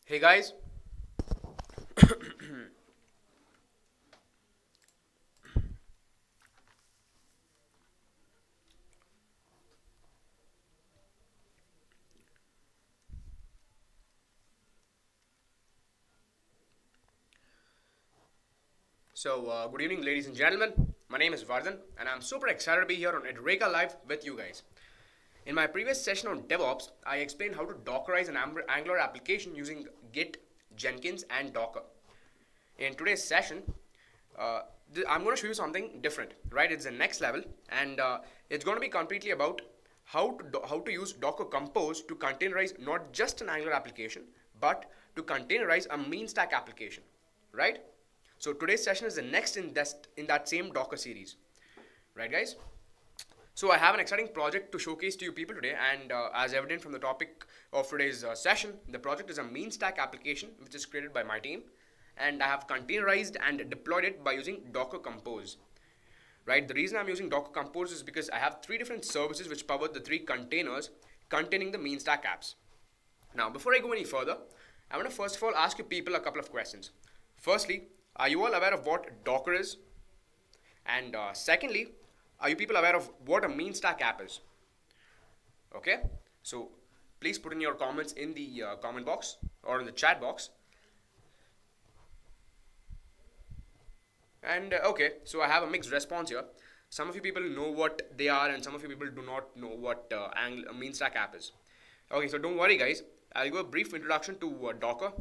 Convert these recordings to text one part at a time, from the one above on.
Hey guys, good evening, ladies and gentlemen. My name is Vardhan, and I'm super excited to be here on Edreka Live with you guys. In my previous session on DevOps, I explained how to Dockerize an Angular application using Git, Jenkins, and Docker. In today's session, I'm going to show you something different, right? It's the next level, and it's going to be completely about how to use Docker Compose to containerize not just an Angular application, but to containerize a mean stack application, right? So today's session is the next in that same Docker series, right, guys? So I have an exciting project to showcase to you people today, and as evident from the topic of today's session, the project is a mean stack application which is created by my team, and I have containerized and deployed it by using Docker Compose. Right? The reason I'm using Docker Compose is because I have three different services which power the three containers containing the mean stack apps. Now, before I go any further, I want to first of all ask you people a couple of questions. Firstly, are you all aware of what Docker is? And secondly, are you people aware of what a mean stack app is? Okay, so please put in your comments in the comment box or in the chat box. And okay, so I have a mixed response here. Some of you people know what they are, and some of you people do not know what mean stack app is. Okay, so don't worry, guys. I'll give a brief introduction to Docker,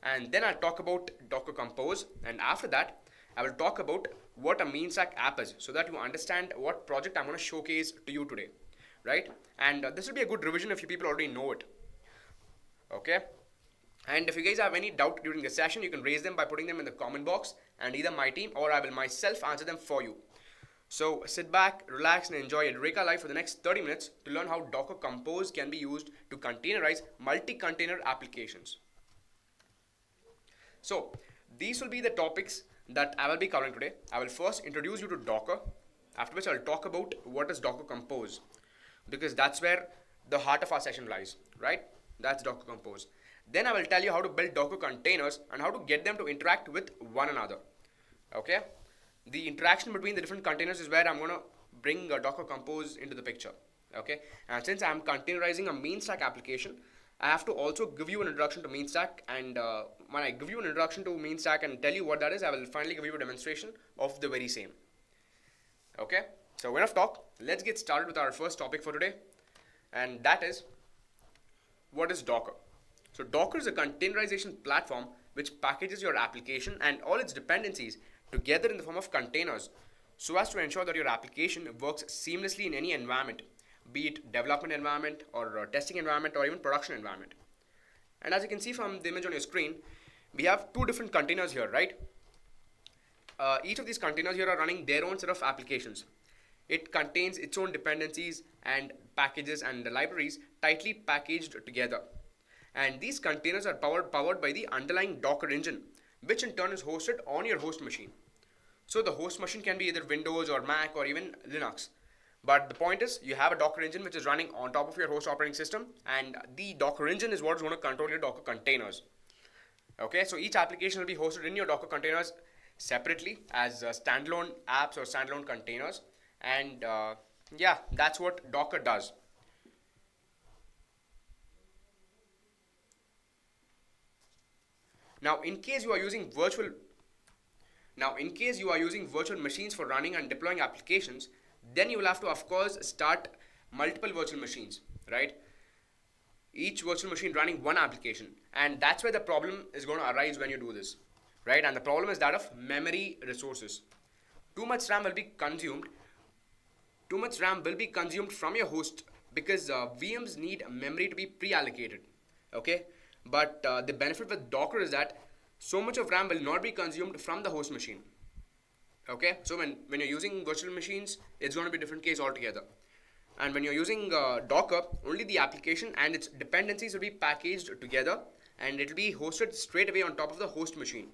and then I'll talk about Docker Compose, and after that, I will talk about what a mean stack app is, so that you understand what project I'm going to showcase to you today, right? And this will be a good revision if you people already know it. Okay. And if you guys have any doubt during the session, you can raise them by putting them in the comment box, and either my team or I will myself answer them for you. So sit back, relax, and enjoy Edreka Live for the next 30 minutes to learn how Docker Compose can be used to containerize multi-container applications. So these will be the topics that I will be covering today. I will first introduce you to Docker, after which I will talk about what is Docker Compose, because that's where the heart of our session lies, right? That's Docker Compose. Then I will tell you how to build Docker containers and how to get them to interact with one another. Okay? The interaction between the different containers is where I'm going to bring Docker Compose into the picture. Okay? And since I'm containerizing a mean stack application, I have to also give you an introduction to mean stack. And when I give you an introduction to mean stack and tell you what that is, I will finally give you a demonstration of the very same. Okay? So enough talk. Let's get started with our first topic for today. And that is, what is Docker? So Docker is a containerization platform which packages your application and all its dependencies together in the form of containers, so as to ensure that your application works seamlessly in any environment, be it development environment or testing environment or even production environment. And as you can see from the image on your screen, we have two different containers here, right? Each of these containers here are running their own set of applications. It contains its own dependencies and packages and libraries tightly packaged together. And these containers are powered by the underlying Docker engine, which in turn is hosted on your host machine. So the host machine can be either Windows or Mac or even Linux. But the point is, you have a Docker engine which is running on top of your host operating system, and the Docker engine is what is going to control your Docker containers. Okay, so each application will be hosted in your Docker containers separately as standalone apps or standalone containers. And yeah, that's what Docker does. Now, in case you are using virtual machines for running and deploying applications, then you will have to, of course, start multiple virtual machines, right? Each virtual machine running one application, and that's where the problem is going to arise when you do this, right? And the problem is that of memory resources. Too much RAM will be consumed. Too much RAM will be consumed from your host because VMs need memory to be pre-allocated, okay? But the benefit with Docker is that so much of RAM will not be consumed from the host machine. Okay, so when you're using virtual machines, it's going to be a different case altogether. And when you're using Docker, only the application and its dependencies will be packaged together, and it will be hosted straight away on top of the host machine.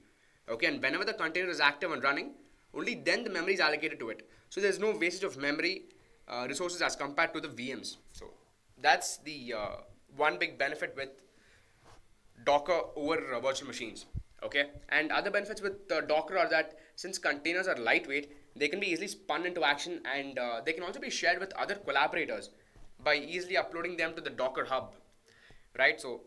Okay, and whenever the container is active and running, only then the memory is allocated to it. So there's no wastage of memory resources as compared to the VMs. So that's the one big benefit with Docker over virtual machines. Okay, and other benefits with Docker are that since containers are lightweight, they can be easily spun into action, and they can also be shared with other collaborators by easily uploading them to the Docker hub, right? So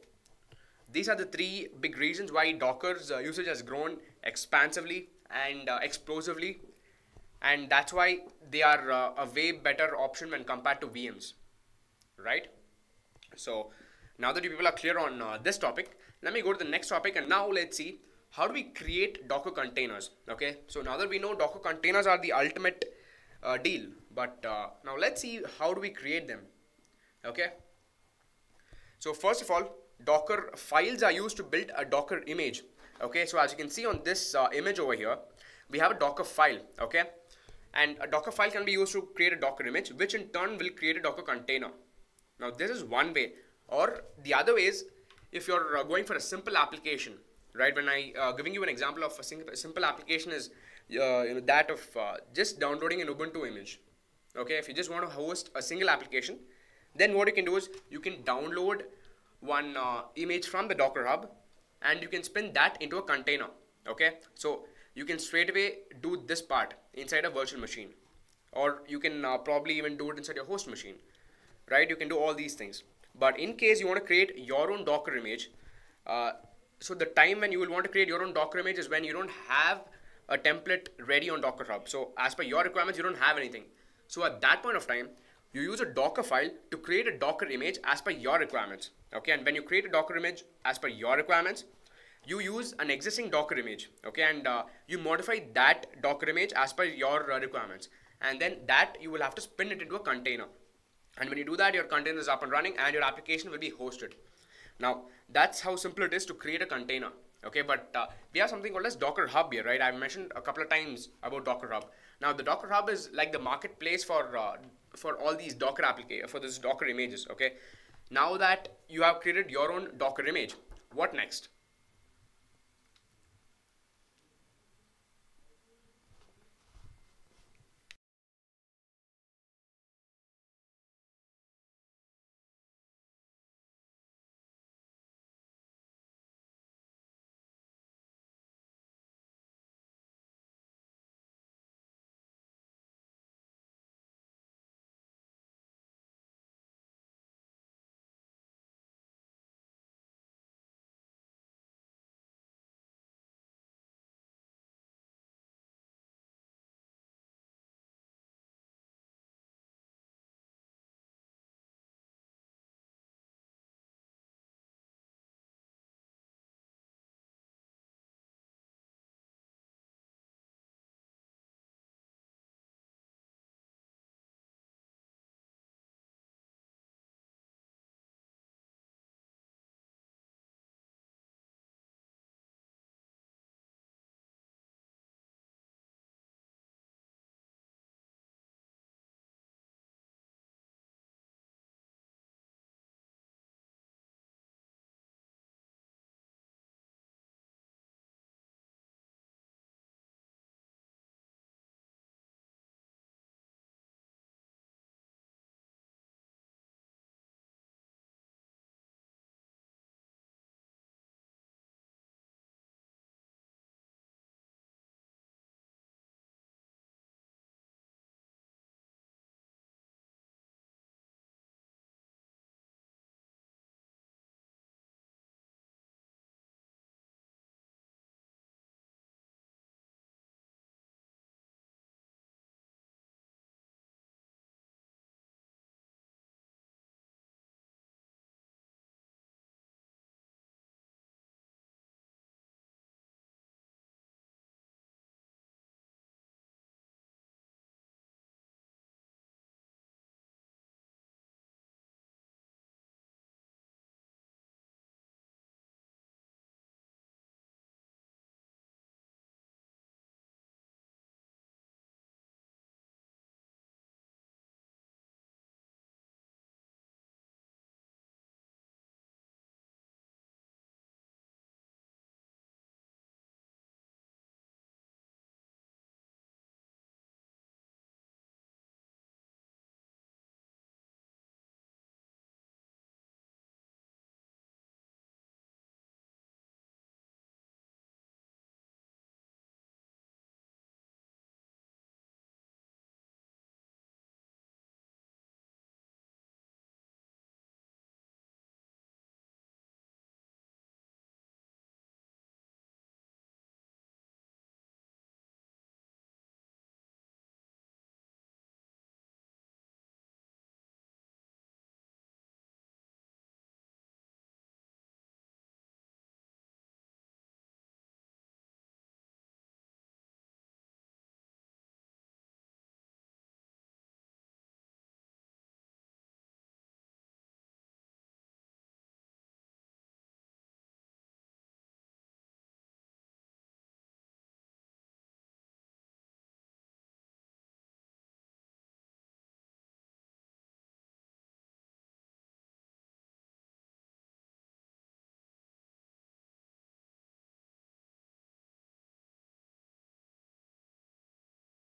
these are the three big reasons why Docker's usage has grown expansively and explosively, and that's why they are a way better option when compared to VMs, right? So now that you people are clear on this topic, let me go to the next topic, and now let's see how do we create Docker containers. Okay, so now that we know Docker containers are the ultimate deal, but now let's see how do we create them. Okay, so first of all, Docker files are used to build a Docker image. Okay, so as you can see on this image over here, we have a Docker file. Okay, and a Docker file can be used to create a Docker image, which in turn will create a Docker container. Now this is one way, or the other way is if you're going for a simple application, right? When I giving you an example of a simple application is that of just downloading an Ubuntu image. Okay, if you just want to host a single application, then what you can do is you can download one image from the Docker hub, and you can spin that into a container. Okay, so you can straight away do this part inside a virtual machine, or you can probably even do it inside your host machine, right? You can do all these things. But in case you want to create your own Docker image, so the time when you will want to create your own Docker image is when you don't have a template ready on Docker hub. So as per your requirements, you don't have anything. So at that point of time, you use a Docker file to create a Docker image as per your requirements. Okay, and when you create a Docker image as per your requirements, you use an existing Docker image. Okay, and you modify that Docker image as per your requirements, and then that you will have to spin it into a container. And when you do that, your container is up and running, and your application will be hosted. Now that's how simple it is to create a container. Okay, but we have something called as Docker Hub here, right? I've mentioned a couple of times about Docker Hub. Now the Docker Hub is like the marketplace for all these Docker applications, for this Docker images. Okay, now that you have created your own Docker image, what next?